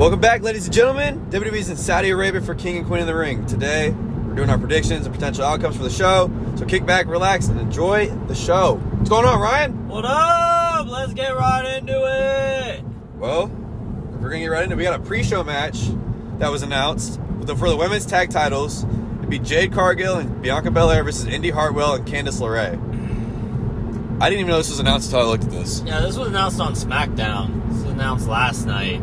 Welcome back, ladies and gentlemen. WWE's in Saudi Arabia for King and Queen of the Ring. Today, we're doing our predictions and potential outcomes for the show. So kick back, relax, and enjoy the show. What's going on, Ryan? What up? Let's get right into it. Well, if we're going to get right into it, we got a pre-show match that was announced for the women's tag titles. It'd be Jade Cargill and Bianca Belair versus Indy Hartwell and Candice LeRae. I didn't even know this was announced until I looked at this. Yeah, this was announced on SmackDown. This was announced last night.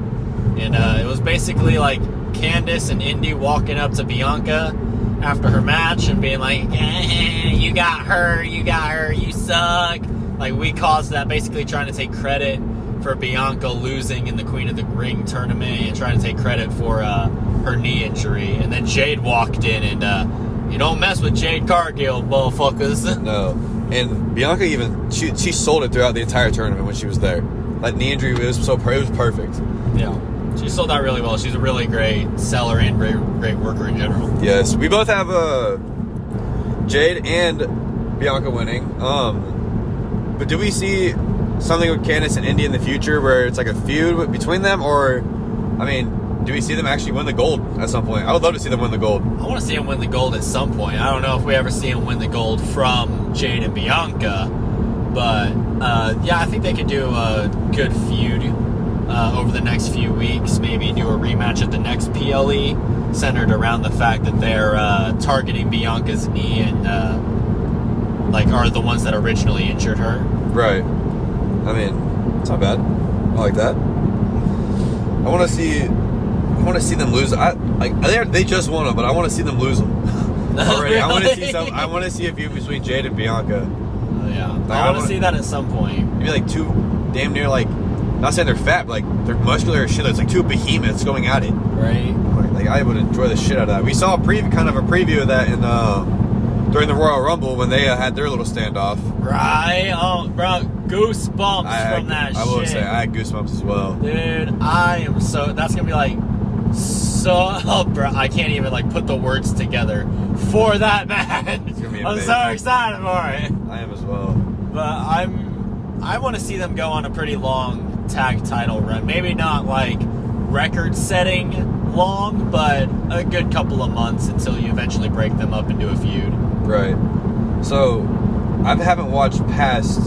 And it was basically like Candice and Indy walking up to Bianca after her match and being like, you got her, you suck. Like, we caused that, basically trying to take credit for Bianca losing in the Queen of the Ring tournament and trying to take credit for her knee injury. And then Jade walked in and, you don't mess with Jade Cargill, motherfuckers. No. And Bianca even, she sold it throughout the entire tournament when she was there. That knee injury, it was perfect. Yeah. She sold that really well. She's a really great seller and great worker in general. Yes, we both have Jade and Bianca winning. But do we see something with Candice and Indy in the future where it's like a feud between them? Or, I mean, do we see them actually win the gold at some point? I would love to see them win the gold. I want to see them win the gold at some point. I don't know if we ever see them win the gold from Jade and Bianca. But, yeah, I think they could do a good feud over the next few weeks, maybe do a rematch at the next PLE centered around the fact that they're targeting Bianca's knee and are the ones that originally injured her. Right. I mean, it's not bad. I like that. I want to see them lose. They just won them, but I want to see them lose them already. Really? I want to see a feud between Jade and Bianca. Yeah, I want to see that at some point. Maybe like two damn near not saying they're fat, but they're muscular as shit. It's like two behemoths going at it. Right. Like I would enjoy the shit out of that. We saw a preview of that in during the Royal Rumble when they had their little standoff. Right. Oh, bro, goosebumps from that shit. I will say I had goosebumps as well. Dude, that's gonna be bro, I can't even put the words together for that match. It's gonna be amazing. I'm so excited for it. I am as well. But I want to see them go on a pretty long tag title run. Maybe not record-setting long, but a good couple of months until you eventually break them up and do a feud. Right. So, I haven't watched past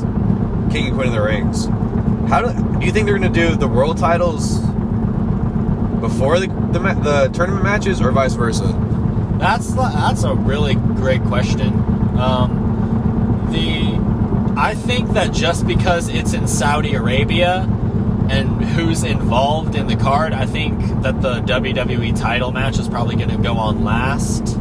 King and Queen of the Rings. Do you think they're going to do the world titles before the tournament matches or vice versa? That's a really great question. I think that just because it's in Saudi Arabia and who's involved in the card, I think that the WWE title match is probably going to go on last,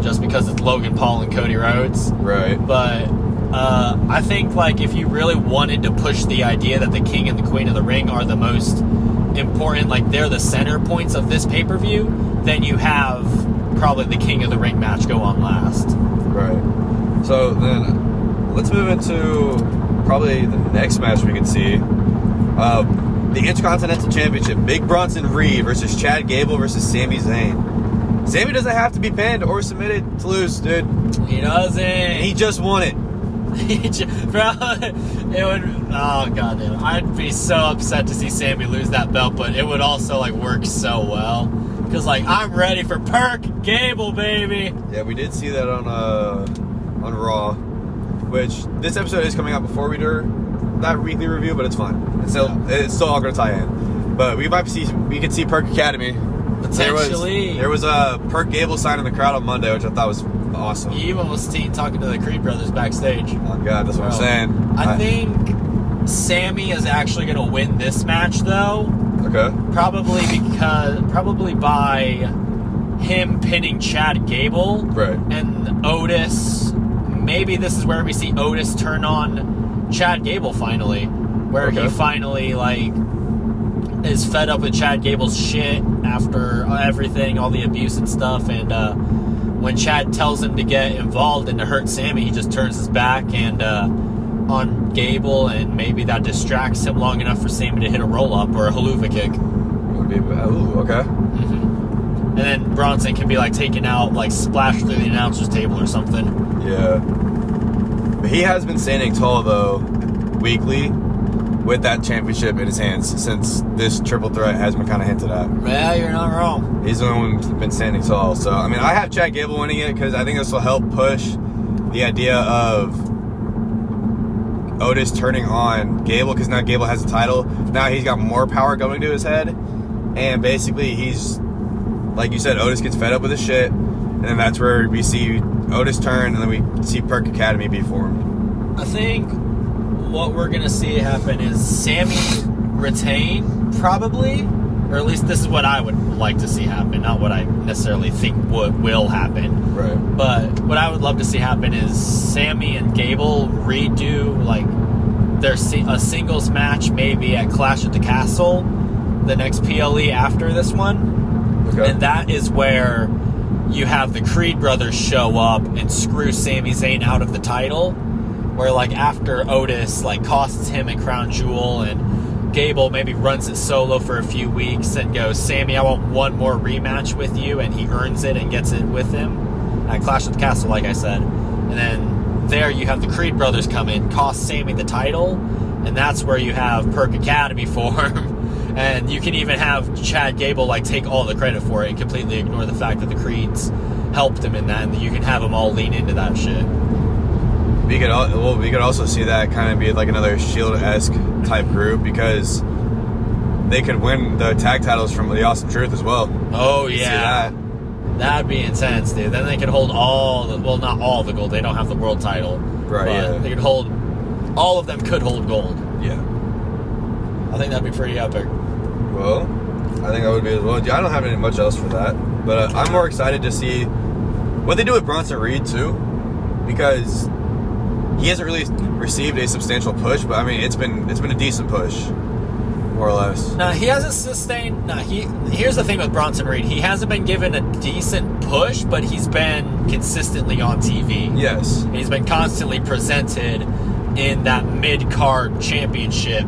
just because it's Logan Paul and Cody Rhodes. Right. But I think if you really wanted to push the idea that the King and the Queen of the Ring are the most important, they're the center points of this pay-per-view, then you have probably the King of the Ring match go on last. Right. So then, let's move into probably the next match we can see. The Intercontinental Championship. Big Bronson Reed versus Chad Gable versus Sami Zayn. Sami doesn't have to be pinned or submitted to lose, dude. He doesn't. He just won it. Oh goddamn! I'd be so upset to see Sami lose that belt, but it would also work so well because I'm ready for Perk Gable, baby. Yeah, we did see that on Raw, which this episode is coming out before we do that weekly review, but it's fine. It's still all going to tie in. But we could see Perk Academy. Potentially. There was a Perk Gable sign in the crowd on Monday, which I thought was awesome. You even was talking to the Creed brothers backstage. Oh God, that's what I'm saying. I think Sami is actually going to win this match, though. Okay. Probably by him pinning Chad Gable. Right. And Otis. Maybe this is where we see Otis turn on Chad Gable finally, where he finally is fed up with Chad Gable's shit after everything, all the abuse and stuff, and when Chad tells him to get involved and to hurt Sami, he just turns his back and on Gable, and maybe that distracts him long enough for Sami to hit a roll-up or a haluva kick. Ooh, okay. Mm-hmm. And then Bronson can be taken out, splashed through the announcer's table or something. Yeah. He has been standing tall, though, weekly. with that championship in his hands, since this triple threat has been kind of hinted at. Yeah, you're not wrong. He's the one who's been standing tall. So, I mean, I have Chad Gable winning it because I think this will help push the idea of Otis turning on Gable, because now Gable has the title. Now he's got more power going to his head. And basically, he's, like you said, Otis gets fed up with his shit. And then that's where we see Otis turn, and then we see Perk Academy be formed. I think what we're going to see happen is Sammy retain, probably. Or at least this is what I would like to see happen, not what I necessarily think will happen. Right. But what I would love to see happen is Sammy and Gable redo like a singles match, maybe at Clash at the Castle, the next PLE after this one. Okay. And that is where you have the Creed brothers show up and screw Sami Zayn out of the title. Where like after Otis like costs him a crown jewel, and Gable maybe runs it solo for a few weeks and goes, Sammy, I want one more rematch with you, and he earns it and gets it with him at Clash at the Castle, like I said. And then there you have the Creed brothers come in, cost Sammy the title, and that's where you have Perk Academy form. And you can even have Chad Gable like take all the credit for it and completely ignore the fact that the Creeds helped him in that, and you can have them all lean into that shit. We could also see that kind of be like another Shield-esque type group, because they could win the tag titles from the Awesome Truth as well. Oh, You yeah. see that? That'd be intense, dude. Then they could hold not all the gold. They don't have the world title. Right, But yeah. they could hold, all of them could hold gold. Yeah. I think that'd be pretty epic. Well, I think I would be as well. I don't have any much else for that, but I'm more excited to see what they do with Bronson Reed too, because he hasn't really received a substantial push, but I mean it's been a decent push, more or less. Now, he hasn't sustained... here's the thing with Bronson Reed. He hasn't been given a decent push, but he's been consistently on TV. Yes. And he's been constantly presented in that mid-card championship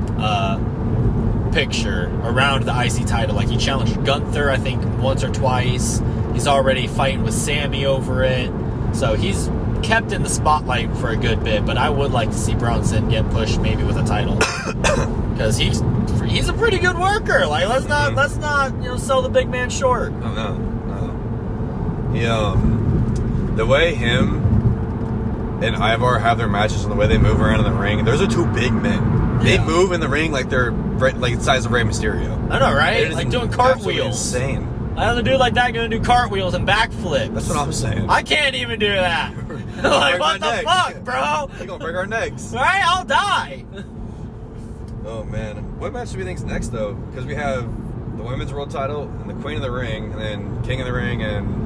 picture around the IC title. Like, he challenged Gunther, I think, once or twice. He's already fighting with Sammy over it. So he's kept in the spotlight for a good bit, but I would like to see Bronson get pushed maybe with a title. Because he's a pretty good worker. Like, let's not sell the big man short. Oh, no. He, the way him and Ivar have their matches and the way they move around in the ring, those are two big men. They move in the ring like they're like the size of Rey Mysterio. I know, right? Like doing cartwheels. Insane. Another dude like that gonna do cartwheels and backflips. That's what I'm saying. I can't even do that. Like, what the fuck, bro? You're gonna break our necks. Right? I'll die. Oh, man. What match do we think's next, though? Because we have the women's world title and the Queen of the Ring, and then King of the Ring, and...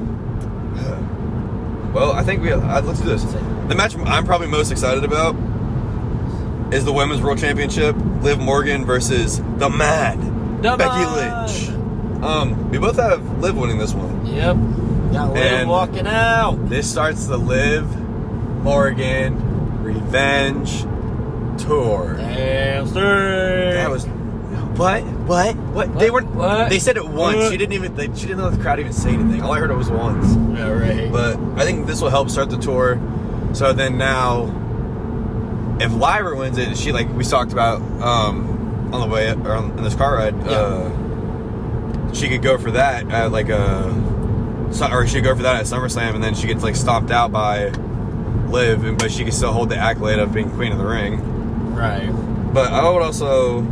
Well, I think let's do this. The match I'm probably most excited about is the Women's World Championship. Liv Morgan versus the Mad Becky Lynch. We both have Liv winning this one. Yep. Got Liv walking out. This starts the Liv Morgan Revenge Tour. Damn straight. That was what? They weren't. What? They said it once. What? She didn't let the crowd even say anything. All I heard it was once. Yeah, right. But I think this will help start the tour. So then now, if Lyra wins it, she, like we talked about on the way or on this car ride, she could go for that at or she could go for that at SummerSlam, and then she gets like stomped out by Liv, but she can still hold the accolade of being Queen of the Ring. Right. But I would also.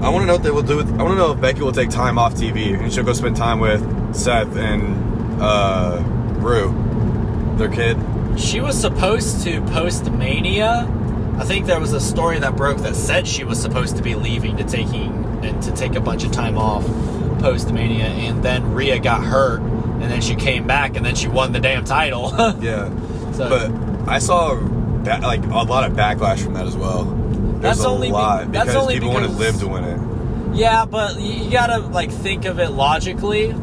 I want to know what they will do with. I want to know if Becky will take time off TV and she'll go spend time with Seth and Rue, their kid. She was supposed to post Mania. I think there was a story that broke that said she was supposed to be leaving to take a bunch of time off post Mania, and then Rhea got hurt, and then she came back, and then she won the damn title. Yeah, so, but I saw like a lot of backlash from that as well. There's a lot because people wanted Liv to win it. Yeah, but you gotta like think of it logically.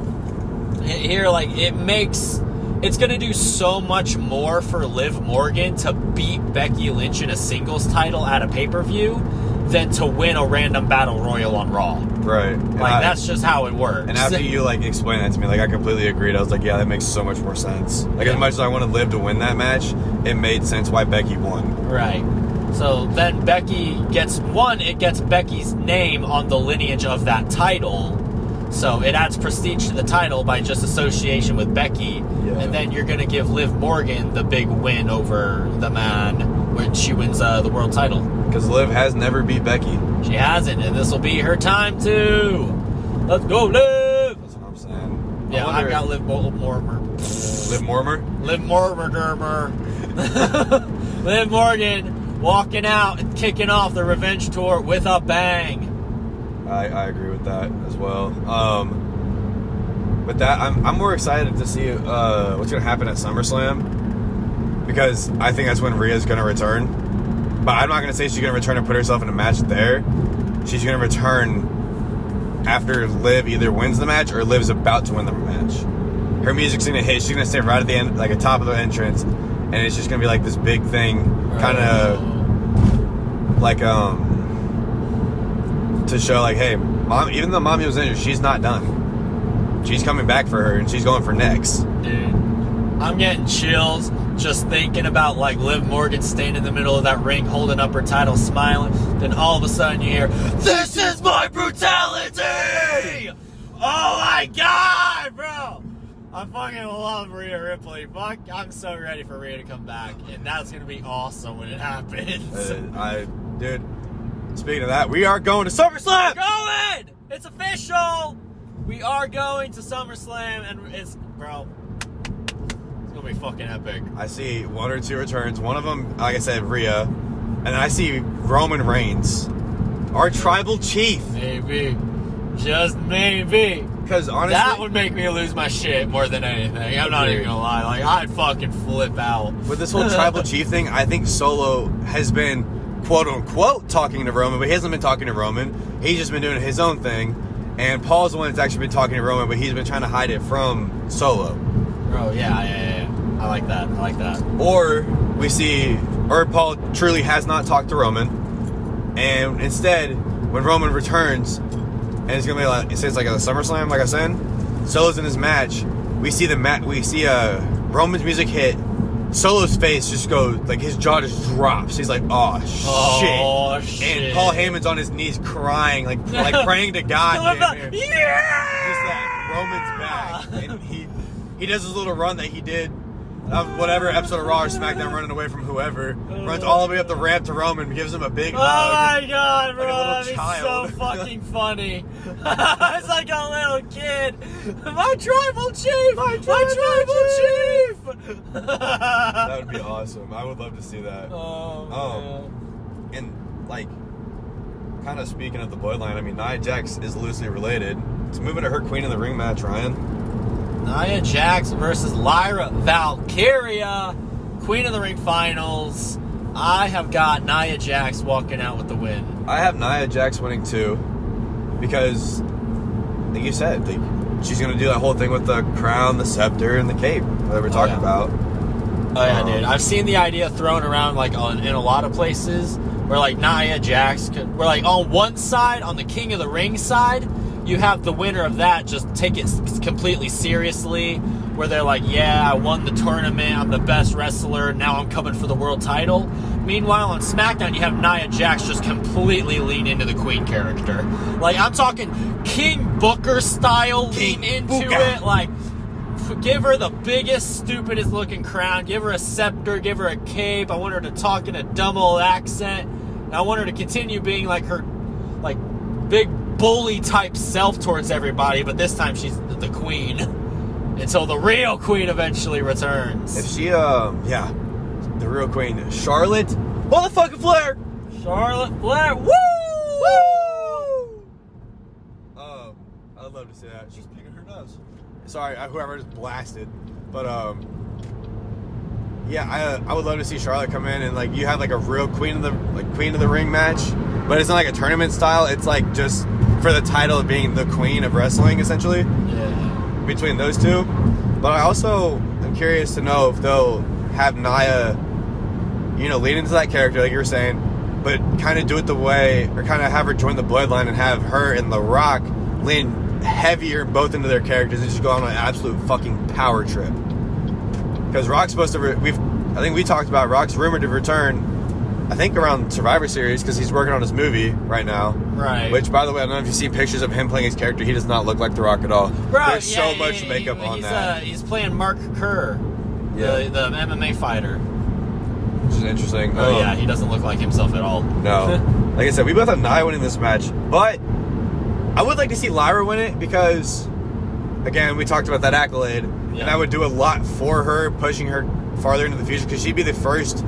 Here, like it's gonna do so much more for Liv Morgan to beat Becky Lynch in a singles title at a pay-per-view than to win a random battle royal on Raw. Right. Like, that's just how it works. And after you like explain that to me, like I completely agreed. I was like, yeah, that makes so much more sense. Like as much as I wanted Liv to win that match, it made sense why Becky won. Right. So then Becky gets it gets Becky's name on the lineage of that title. So it adds prestige to the title by just association with Becky. Yeah. And then you're going to give Liv Morgan the big win over the man when she wins the world title. Because Liv has never beat Becky. She hasn't, and this will be her time too. Let's go, Liv! That's what I'm saying. Yeah, I've got Liv Mortimer. Liv Mortimer? Liv Mortimer. Liv Morgan walking out and kicking off the revenge tour with a bang. I agree with that as well. With that, I'm more excited to see what's going to happen at SummerSlam, because I think that's when Rhea's going to return. But I'm not going to say she's going to return and put herself in a match there. She's going to return after Liv either wins the match or Liv's about to win the match. Her music's going to hit. She's going to stay right at the end, like at top of the entrance, and it's just going to be like this big thing, kind of like to show like, hey, mom. Even though Mommy was injured, she's not done. She's coming back for her, and she's going for next. Dude, I'm getting chills just thinking about like Liv Morgan staying in the middle of that ring, holding up her title, smiling. Then all of a sudden you hear, "This is my brutality!" Oh my god, bro! I fucking love Rhea Ripley. Fuck, I'm so ready for Rhea to come back, and that's gonna be awesome when it happens. Dude, speaking of that, we are going to SummerSlam! We're going! It's official! We are going to SummerSlam, and it's gonna be fucking epic. I see one or two returns. One of them, like I said, Rhea. And I see Roman Reigns, our tribal chief. Maybe. Just maybe. Because honestly, that would make me lose my shit more than anything. I'm not even gonna lie. Like, I'd fucking flip out. With this whole tribal chief thing, I think Solo has been, quote unquote, talking to Roman, but he hasn't been talking to Roman. He's just been doing his own thing. And Paul's the one that's actually been talking to Roman, but he's been trying to hide it from Solo. Oh, yeah. I like that. Or we see, or Paul truly has not talked to Roman, and instead, when Roman returns, and it's gonna be like, it says like a SummerSlam, like I said, Solo's in his match. We see Roman's music hit. Solo's face just goes, like his jaw just drops. He's like, oh shit. And Paul Heyman's on his knees crying, like praying to God. Yeah! Just that Roman's back, and he does his little run that he did of whatever episode of Raw or SmackDown, running away from whoever, runs all the way up the ramp to Roman, gives him a big hug. Oh my god, bro, like a that'd be so fucking funny. It's like a little kid. My tribal chief! My tribal chief! That would be awesome. I would love to see that. Oh, man. And, like, kind of speaking of the bloodline, I mean, Nia Jax is loosely related. It's moving to her Queen of the Ring match, Ryan. Nia Jax versus Lyra Valkyria, Queen of the Ring finals. I have got Nia Jax walking out with the win. I have Nia Jax winning too, because, like you said, she's going to do that whole thing with the crown, the scepter, and the cape that we're talking about. Oh yeah, dude. I've seen the idea thrown around like in a lot of places where like Nia Jax where like on one side, on the King of the Ring side, you have the winner of that just take it completely seriously, where they're like, yeah, I won the tournament, I'm the best wrestler, now I'm coming for the world title. Meanwhile, on SmackDown, you have Nia Jax just completely lean into the Queen character. Like, I'm talking King Booker style, lean into it. Like, give her the biggest, stupidest looking crown, give her a scepter, give her a cape. I want her to talk in a dumb old accent. And I want her to continue being like her, like, big bully type self towards everybody, but this time she's the queen until the real queen eventually returns. If she, the real queen, Charlotte motherfucking Flair! Charlotte Flair, woo! Woo! I'd love to see that. She's picking her nose. Sorry, whoever just blasted, but I would love to see Charlotte come in and like you have like a real Queen of the Ring match, but it's not like a tournament style. It's like just for the title of being the queen of wrestling, essentially. Yeah. Between those two, but I also am curious to know if they'll have Nia, lean into that character like you were saying, but kind of do it the way, or kind of have her join the bloodline and have her and The Rock lean heavier both into their characters and just go on an absolute fucking power trip. Because Rock's supposed to, I think we talked about Rock's rumored to return I think around Survivor Series, because he's working on his movie right now. Right. Which, by the way, I don't know if you've seen pictures of him playing his character. He does not look like The Rock at all. Bro, There's so much makeup on that. He's playing Mark Kerr, Yeah. the MMA fighter. Which is interesting. Oh, yeah, he doesn't look like himself at all. No. Like I said, we both have Nia winning this match, but I would like to see Lyra win it because, again, we talked about that accolade, and I would do a lot for her, pushing her farther into the future, because she'd be the first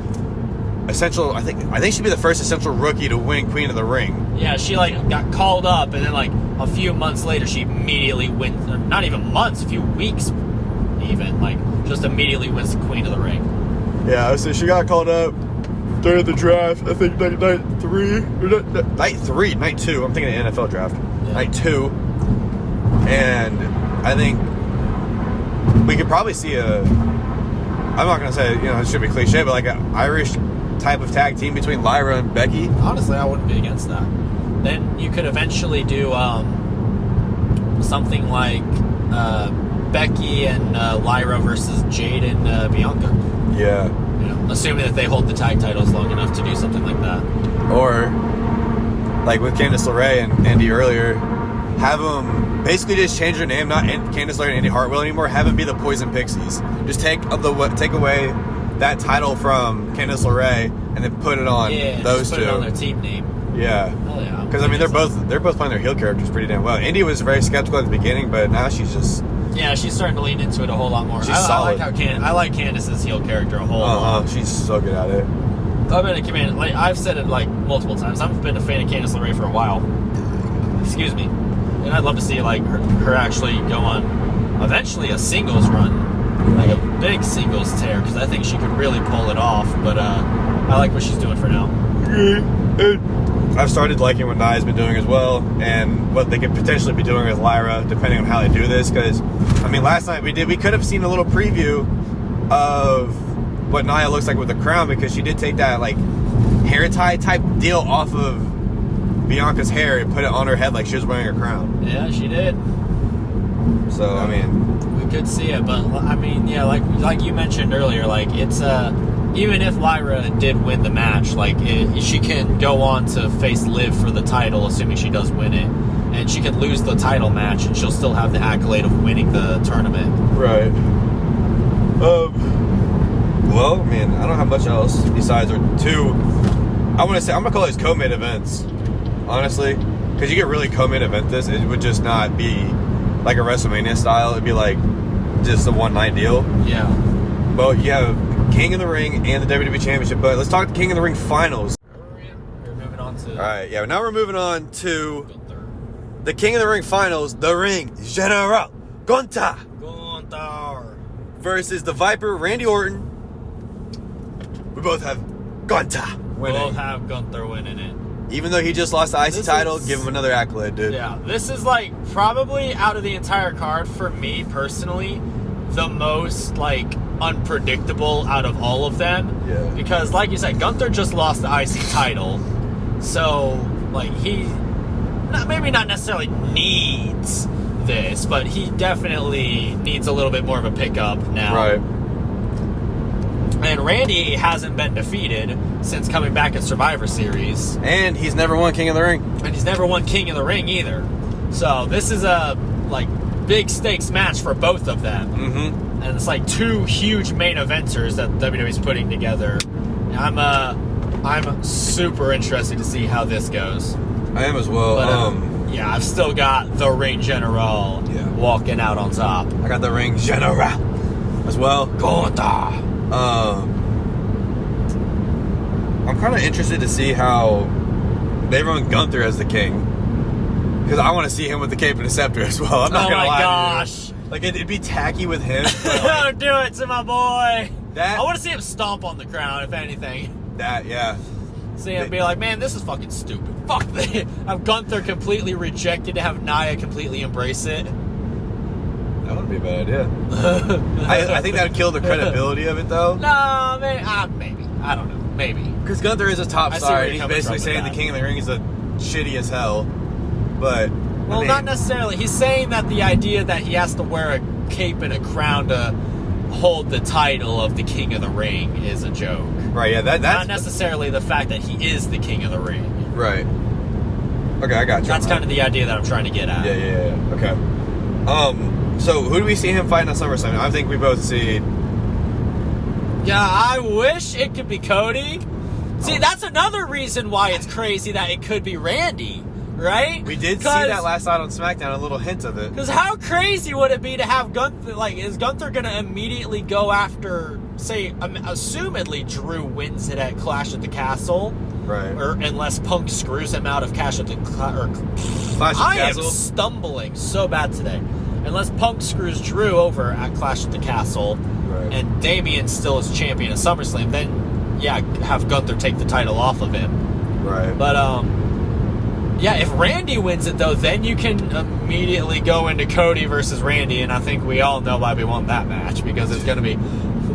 essential. I think she'd be the first essential rookie to win Queen of the Ring. Yeah, she like got called up, and then like a few months later, she immediately wins. Not even months, a few weeks, even like just immediately wins the Queen of the Ring. Yeah, so she got called up during the draft. I think night 2. I'm thinking the NFL draft. Yeah. Night 2, and I think we could probably see I'm not gonna say it should be cliche, but like an Irish type of tag team between Lyra and Becky. Honestly, I wouldn't be against that. Then you could eventually do something like Becky and Lyra versus Jade and Bianca. Yeah. Assuming that they hold the tag titles long enough to do something like that. Or like with Candice LeRae and Andy earlier, have them basically just change their name, not Candice LeRae and Andy Hartwell anymore. Have them be the Poison Pixies. Just take away that title from Candice LeRae and then put it on those put two. It on their team name. Yeah. Oh yeah. Because I mean, they're both playing their heel characters pretty damn well. Indy was very skeptical at the beginning, but now she's just she's starting to lean into it a whole lot more. She's solid. I like Candice's heel character a whole lot. She's so good at it. I've said it like multiple times. I've been a fan of Candice LeRae for a while. Excuse me. And I'd love to see like her actually go on eventually a singles run, like a big singles tear, because I think she could really pull it off. But I like what she's doing for now. I've started liking what Nia's been doing as well, and what they could potentially be doing with Lyra, depending on how they do this. Because I mean, last night we could have seen a little preview of what Nia looks like with the crown, because she did take that like hair tie type deal off of Bianca's hair and put it on her head like she was wearing a crown. Yeah, she did. So I mean, we could see it, but I mean, yeah, like you mentioned earlier, like it's even if Lyra did win the match, like she can go on to face Liv for the title, assuming she does win it, and she can lose the title match, and she'll still have the accolade of winning the tournament. Right. Well, I mean, I don't have much else besides our two. I'm gonna call these co-main events, honestly, because you get really co-main event this, it would just not be like a WrestleMania style. It'd be like just a one night deal. Yeah. Well, you have King of the Ring and the WWE Championship, but let's talk King of the Ring finals. We're moving on to. All right, yeah. Now we're moving on to Gunther. the King of the Ring finals. The Ring General Gunther versus the Viper Randy Orton. We both have Gunther winning. Both have Gunther winning it. Even though he just lost the IC title, give him another accolade, dude. Yeah, this is like probably out of the entire card for me personally, the most like unpredictable out of all of them. Yeah. Because like you said, Gunther just lost the IC title, so like he maybe not necessarily needs this, but he definitely needs a little bit more of a pickup now. Right. And Randy hasn't been defeated since coming back at Survivor Series. And he's never won King of the Ring. And he's never won King of the Ring either. So this is a like big stakes match for both of them. Mm-hmm. And it's like two huge main eventers that WWE's putting together. I'm super interested to see how this goes. I am as well. But, yeah, I've still got the Ring General walking out on top. I got the Ring General as well. Gunther. I'm kind of interested to see how they run Gunther as the king, because I want to see him with the cape and the scepter as well. I'm not gonna lie. Oh my gosh! Like it'd be tacky with him. But like, don't do it to my boy. That I want to see him stomp on the crown, if anything. That See him be like, man, this is fucking stupid. Fuck this. Have Gunther completely rejected to have Nia completely embrace it. That wouldn't be a bad idea. I think that would kill the credibility of it, though. No, maybe. I don't know. Maybe. Because Gunther is a top star, and he's basically saying the King of the Ring is a shitty as hell. But well, I mean, not necessarily. He's saying that the idea that he has to wear a cape and a crown to hold the title of the King of the Ring is a joke. Right, yeah, that's... Not necessarily the fact that he is the king of the ring. Right. Okay, I got you. That's kind of the idea that I'm trying to get at. Yeah. Okay. So who do we see him fighting at SummerSlam? I think we both see... Yeah, I wish it could be Cody. See, that's another reason why it's crazy that it could be Randy, right? We did see that last night on SmackDown, a little hint of it. Because how crazy would it be to have Gunther, like, is Gunther going to immediately go after, say, assumedly Drew wins it at Clash at the Castle? Right. Or unless Punk screws him out of Clash at the Castle. I am stumbling so bad today. Unless Punk screws Drew over at Clash at the Castle, right, and Damian still is champion at SummerSlam, then, yeah, have Gunther take the title off of him. Right. But, yeah, if Randy wins it, though, then you can immediately go into Cody versus Randy, and I think we all know why we want that match, because it's going to be,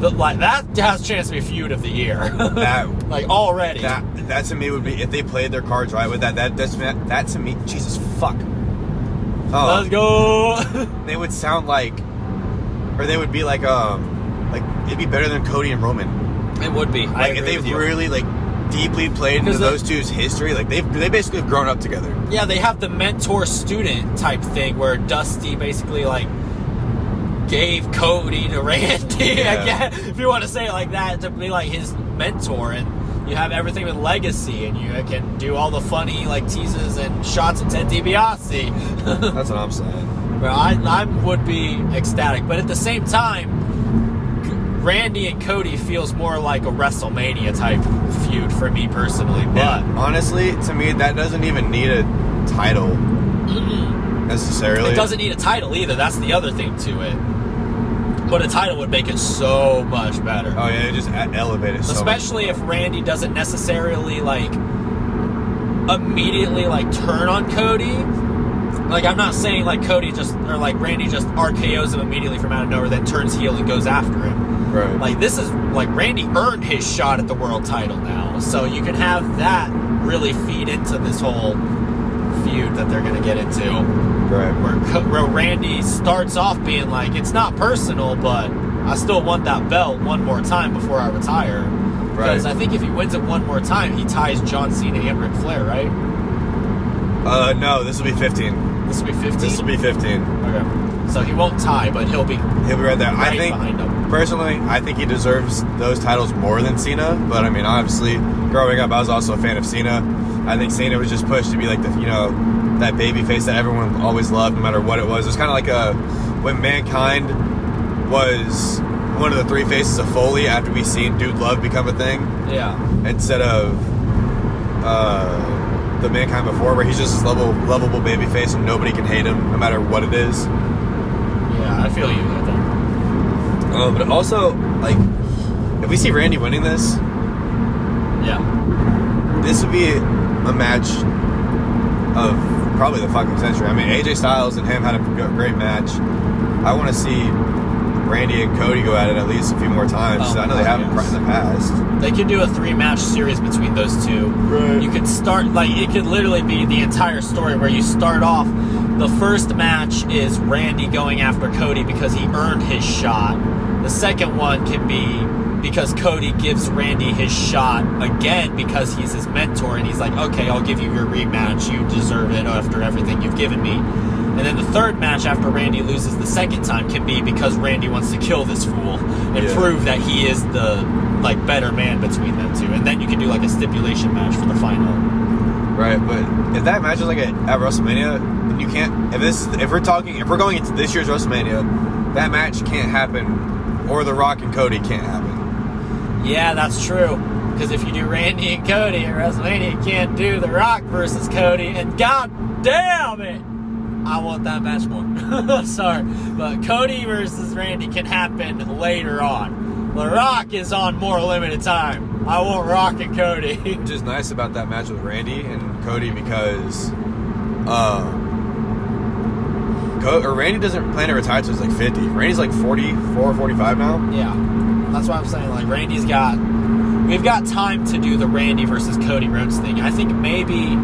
like, that has a chance to be feud of the year. That, like, already. That to me would be, if they played their cards right with that to me, Jesus, fuck. Let's go. They would sound like, or they would be like it'd be better than Cody and Roman. It would be. Like if they've really like deeply played into those two's history, like they basically have grown up together. Yeah, they have the mentor-student type thing where Dusty basically like gave Cody to Randy. Yeah. I guess, if you want to say it like that, to be like his mentor, and you have everything with legacy, and you can do all the funny like teases and shots at Ted DiBiase. That's what I'm saying. Well, I would be ecstatic, but at the same time, Randy and Cody feels more like a WrestleMania type feud for me personally. But honestly, to me, that doesn't even need a title necessarily. It doesn't need a title either. That's the other thing to it. But a title would make it so much better. Oh yeah, it just elevate it so much. Especially if Randy doesn't necessarily like immediately like turn on Cody. Like, I'm not saying like Cody just, or like Randy just RKOs him immediately from out of nowhere, then turns heel and goes after him. Right. Like, this is like Randy earned his shot at the world title now, so you can have that really feed into this whole feud that they're gonna get into. Right. Where Randy starts off being like, it's not personal, but I still want that belt one more time before I retire. Because I think if he wins it one more time, he ties John Cena and Ric Flair, right? No, this will be 15. This will be 15? This will be 15. Okay. So he won't tie, but he'll be right there. I think, behind him. Personally, I think he deserves those titles more than Cena. But, I mean, obviously, growing up, I was also a fan of Cena. I think Cena was just pushed to be like the, that baby face that everyone always loved, no matter what it was. It was kind of like when Mankind was one of the three faces of Foley after we seen Dude Love become a thing. Yeah. Instead of the Mankind before, where he's just this lovable baby face and nobody can hate him no matter what it is. Yeah, I feel you right there. But also, like, if we see Randy winning this, this would be a match of probably the fucking century. I mean, AJ Styles and him had a great match. I want to see Randy and Cody go at it at least a few more times. I know they haven't in the past. They could do a 3-match series between those two. Right. You could start, like, it could literally be the entire story where you start off, the first match is Randy going after Cody because he earned his shot. The second one can be because Cody gives Randy his shot again because he's his mentor, and he's like, okay, I'll give you your rematch. You deserve it after everything you've given me. And then the third match after Randy loses the second time can be because Randy wants to kill this fool and prove that he is the like better man between them two. And then you can do like a stipulation match for the final. Right, but if that match is like at WrestleMania, then you can't. If we're going into this year's WrestleMania, that match can't happen, or The Rock and Cody can't happen. Yeah, that's true. Because if you do Randy and Cody at WrestleMania, you can't do The Rock versus Cody. And god damn it, I want that match more. Sorry. But Cody versus Randy can happen later on. The Rock is on more limited time. I want Rock and Cody. Which is nice about that match with Randy and Cody because Randy doesn't plan to retire until he's like 50. Randy's like 44, 45 now. Yeah. That's what I'm saying. Like, we've got time to do the Randy versus Cody Rhodes thing. I think maybe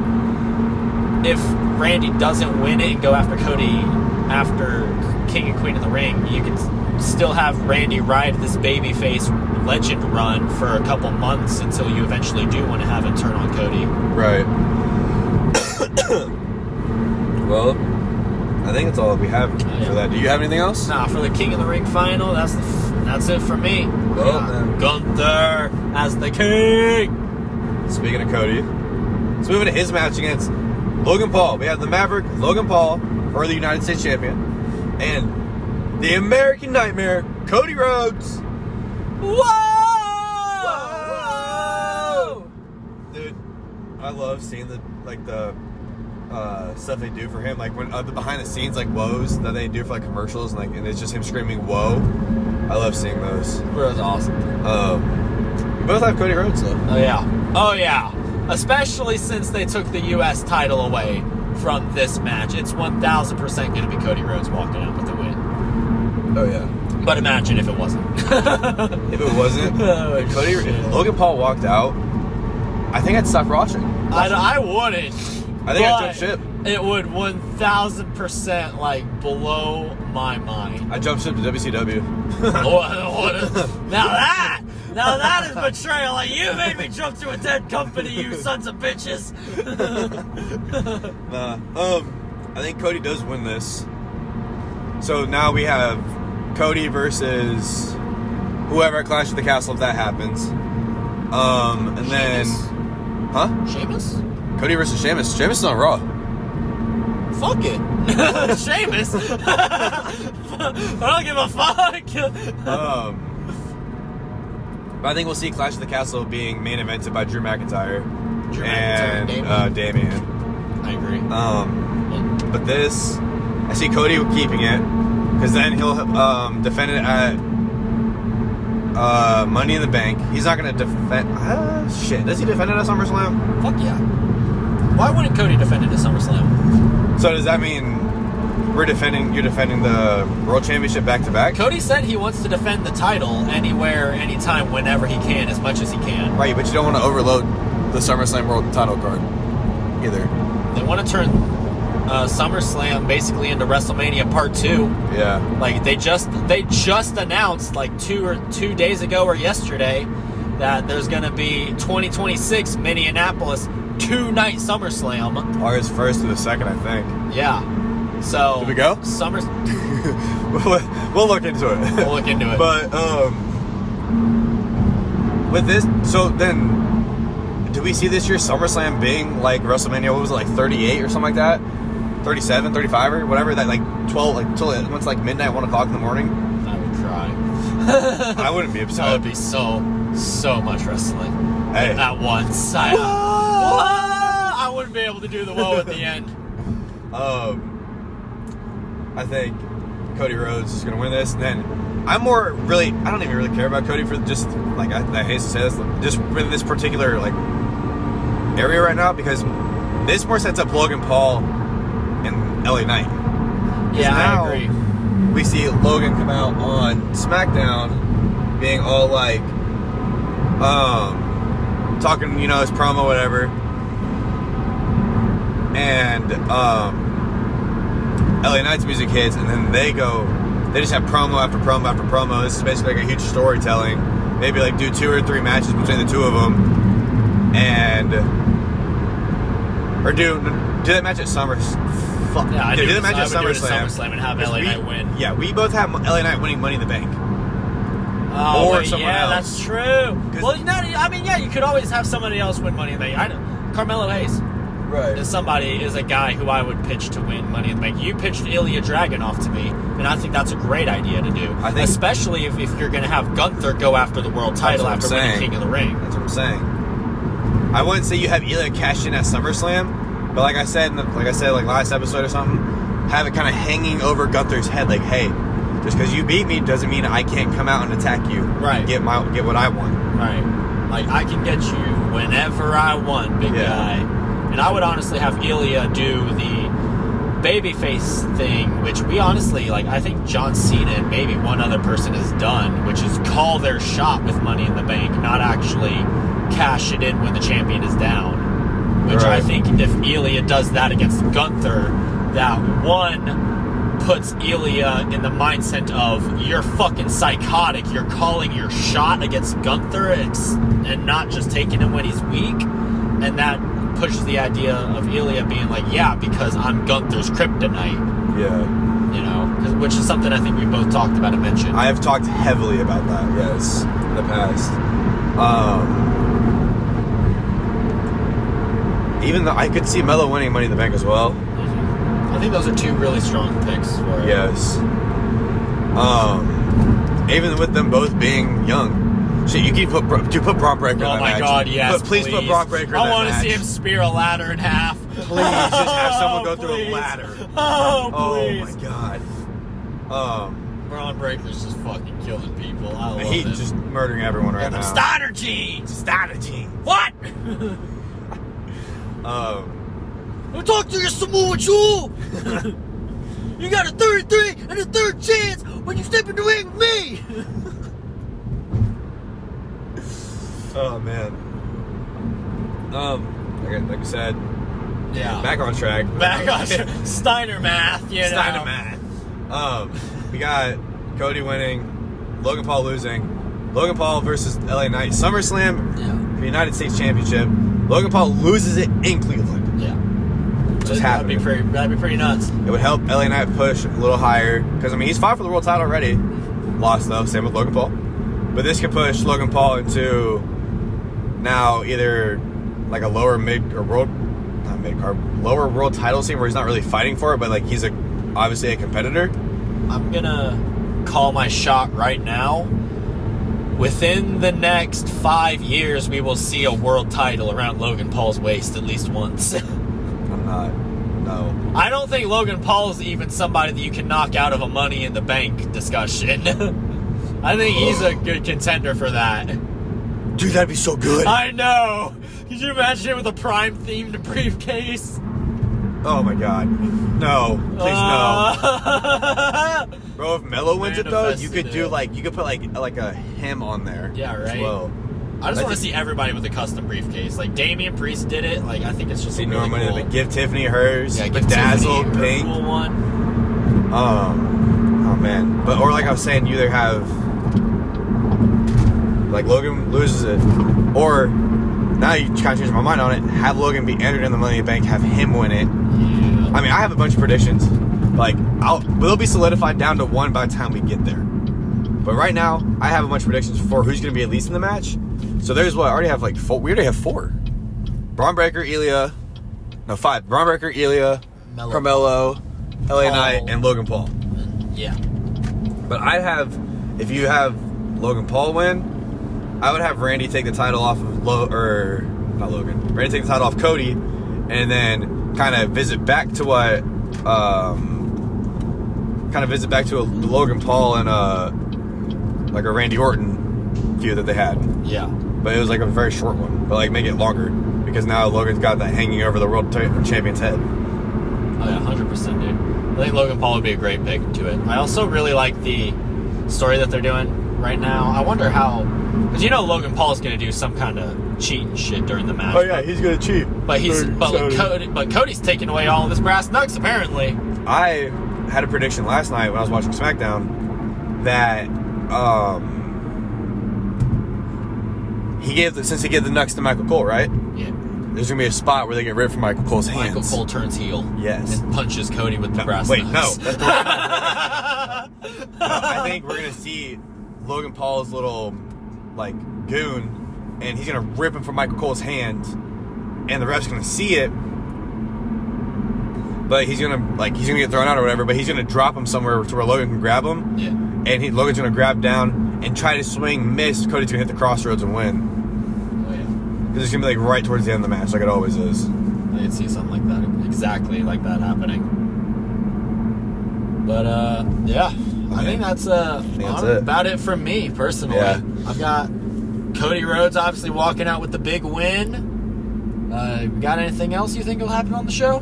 if Randy doesn't win it and go after Cody after King and Queen of the Ring, you can still have Randy ride this babyface legend run for a couple months until you eventually do want to have him turn on Cody. Right. Well, I think that's all we have for that. Do you have anything else? Nah, for the King of the Ring final, that's it for me. Well, then. Gunther as the king. Speaking of Cody, let's move into his match against Logan Paul. We have the Maverick, Logan Paul, for the United States champion, and the American Nightmare, Cody Rhodes. Whoa! Whoa! Dude, I love seeing the stuff they do for him, like when the behind the scenes like woes that they do for like commercials, and it's just him screaming "whoa." I love seeing those. That was awesome. We both have Cody Rhodes though. Oh yeah. Especially since they took the U.S. title away from this match, it's 1,000% going to be Cody Rhodes walking out with the win. Oh yeah. But imagine if it wasn't. If it wasn't, if Logan Paul walked out, I think I'd stop watching. I wouldn't. I think I'd jump ship. It would 1,000% like blow my mind. I jumped ship to WCW. Now that is betrayal. Like, you made me jump to a dead company, you sons of bitches. I think Cody does win this. So now we have Cody versus whoever at Clash of the Castle if that happens. And then, Sheamus? Cody versus Sheamus. Sheamus is on Raw. Fuck it. Sheamus. I don't give a fuck. But I think we'll see Clash of the Castle being main evented by Drew McIntyre and Damian. I agree. But this, I see Cody keeping it, because then he'll defend it at Money in the Bank. He's not going to defend. Shit, does he defend it at SummerSlam? Fuck yeah. Why wouldn't Cody defend it at SummerSlam? So does that mean you're defending the World Championship back to back? Cody said he wants to defend the title anywhere, anytime, whenever he can, as much as he can. Right, but you don't want to overload the SummerSlam World title card either. They want to turn SummerSlam basically into WrestleMania Part 2. Yeah. Like they just announced like 2 days ago or yesterday that there's going to be 2026 Minneapolis 2-night SummerSlam. August 1st to the 2nd, I think. Yeah. So did we go? We'll look into it. We'll look into it. But with this, so then, do we see this year's SummerSlam being like WrestleMania? What was it, like 38 or something like that? 37, 35 or whatever? That like 12, like till it went like midnight, 1 o'clock in the morning. I would cry. I wouldn't be upset. That would be so much wrestling. Hey. At once. I wouldn't be able to do the whoa at the end. I think Cody Rhodes is going to win this. And then I don't even really care about Cody for just, like, I hate to say this, just in this particular, like, area right now, because this more sets up Logan Paul and LA Knight. Yeah, I agree. We see Logan come out on SmackDown being all, like, talking, his promo, whatever. And, LA Knight's music hits, and then they just have promo after promo after promo. This is basically like a huge storytelling. Maybe like do 2 or 3 matches between the two of them, or do that match at SummerSlam. Yeah, do that match at SummerSlam and have LA Knight win. Yeah, we both have LA Knight winning Money in the Bank. Oh, or someone else. That's true. Well, you could always have somebody else win Money in the Bank. Carmelo Hayes. Right. Is a guy who I would pitch to win Money in the Bank. You pitched Ilya Dragunov to me, and I think that's a great idea to do. Especially if you're going to have Gunther go after the world title after winning King of the Ring. That's what I'm saying. I wouldn't say you have Ilya cash in at SummerSlam, but like I said last episode or something, have it kind of hanging over Gunther's head, like, hey, just because you beat me doesn't mean I can't come out and attack you. Right. Get what I want. Right. Like, I can get you whenever I want, big guy. And I would honestly have Ilya do the babyface thing, which we honestly, I think John Cena and maybe one other person has done, which is call their shot with Money in the Bank, not actually cash it in when the champion is down. Which I think if Ilya does that against Gunther, that one puts Ilya in the mindset of, you're fucking psychotic. You're calling your shot against Gunther and not just taking him when he's weak. And that pushes the idea of Ilya being like, yeah, because I'm Gunther's kryptonite. Yeah. You know, which is something I think we both talked about and mentioned. I have talked heavily about that, yes, in the past. Even though I could see Melo winning Money in the Bank as well. I think those are two really strong picks for it. Yes. Even with them both being young. Shit, you can put Braun Breaker in that match. Oh my god, yes, please put Braun Breaker in that match. I want to see him spear a ladder in half. Please, just have someone go through a ladder. Oh, please. Oh my god. Braun Breaker's just fucking killing people. I love it. He's just murdering everyone right now. Starter jeans! Starter jeans. What? Don't talk to your Samoa Joe! You got a 33 and a third chance when you step in the ring with me! Oh man. Like I said, yeah. Back on track. Steiner math, you know. Steiner math. We got Cody winning, Logan Paul losing, Logan Paul versus LA Knight SummerSlam for the United States Championship. Logan Paul loses it in Cleveland. Yeah. Just that'd be pretty nuts. It would help LA Knight push a little higher because I mean he's fought for the world title already. Lost though, same with Logan Paul. But this could push Logan Paul into now either like a lower lower world title scene where he's not really fighting for it, but like he's obviously a competitor. I'm gonna call my shot right now. Within the next 5 years, we will see a world title around Logan Paul's waist at least once. I'm not. No. I don't think Logan Paul is even somebody that you can knock out of a Money in the Bank discussion. I think he's a good contender for that. Dude, that'd be so good. I know. Could you imagine it with a Prime-themed briefcase? Oh my god. No. Please no. Bro, if Melo wins it though, you could do you could put like a him on there. Yeah, right. As well. I just want to see everybody with a custom briefcase. Like Damian Priest did it. Like I think it's just really cool. Give Tiffany hers. Yeah, give Dazzled Tiffany pink. Cool one. Oh man. But or like I was saying, you either have like Logan loses it, or now you kind of change my mind on it. Have Logan be entered in the Money in the Bank. Have him win it. Yeah. I mean, I have a bunch of predictions. Like, they'll be solidified down to one by the time we get there. But right now, I have a bunch of predictions for who's going to be at least in the match. So there's what I already have like four. We already have four. Braun Breaker, Ilya. No, five. Braun Breaker, Ilya, Carmelo, LA Knight, and Logan Paul. Yeah. But if you have Logan Paul win, I would have Randy take the title off of Randy take the title off Cody, and then kind of visit back to what, Logan Paul and like a Randy Orton feud that they had. Yeah. But it was like a very short one. But like make it longer because now Logan's got that hanging over the world champion's head. Oh yeah, 100%, dude. I think Logan Paul would be a great pick to it. I also really like the story that they're doing right now. I wonder how, because Logan Paul's going to do some kind of cheating shit during the match. Oh yeah, he's going to cheat. But Cody's taking away all of his brass knucks apparently. I had a prediction last night when I was watching SmackDown that since he gave the knucks to Michael Cole, right? Yeah. There's gonna be a spot where they get rid from Michael Cole's hands. Michael Cole turns heel. Yes. And punches Cody with the brass knucks. knucks. No. I think we're gonna see Logan Paul's little goon, and he's gonna rip him from Michael Cole's hands, and the ref's gonna see it. But he's gonna get thrown out or whatever. But he's gonna drop him somewhere to where Logan can grab him. Yeah. And Logan's gonna grab down and try to swing, miss. Cody's gonna hit the crossroads and win. Oh yeah. Because it's gonna be right towards the end of the match, like it always is. I could see something like that, exactly like that happening. But yeah, I think that's about it from me personally. Yeah. I've got Cody Rhodes obviously walking out with the big win. Got anything else you think will happen on the show?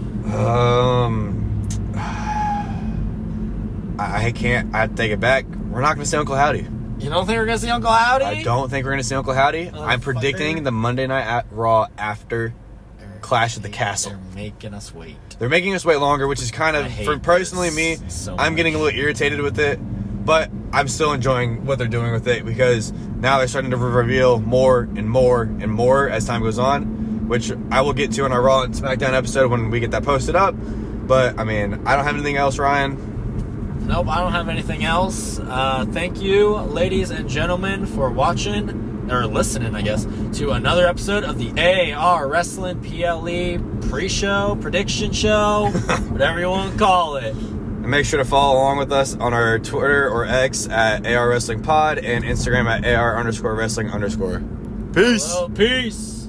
I have to take it back. We're not going to see Uncle Howdy. You don't think we're going to see Uncle Howdy? I don't think we're going to see Uncle Howdy. I'm predicting the Monday Night Raw after Clash at the Castle. They're making us wait. They're making us wait longer, which is kind I of, hate for personally this me, so I'm getting a much. little irritated with it. But I'm still enjoying what they're doing with it because now they're starting to reveal more and more and more as time goes on, which I will get to in our Raw and SmackDown episode when we get that posted up. But, I mean, I don't have anything else, Ryan. Nope, I don't have anything else. Thank you, ladies and gentlemen, for watching, or listening, I guess, to another episode of the AR Wrestling PLE pre-show, prediction show, whatever you want to call it. And make sure to follow along with us on our Twitter or X at AR Wrestling Pod and Instagram at AR_Wrestling_. Peace. Well, peace.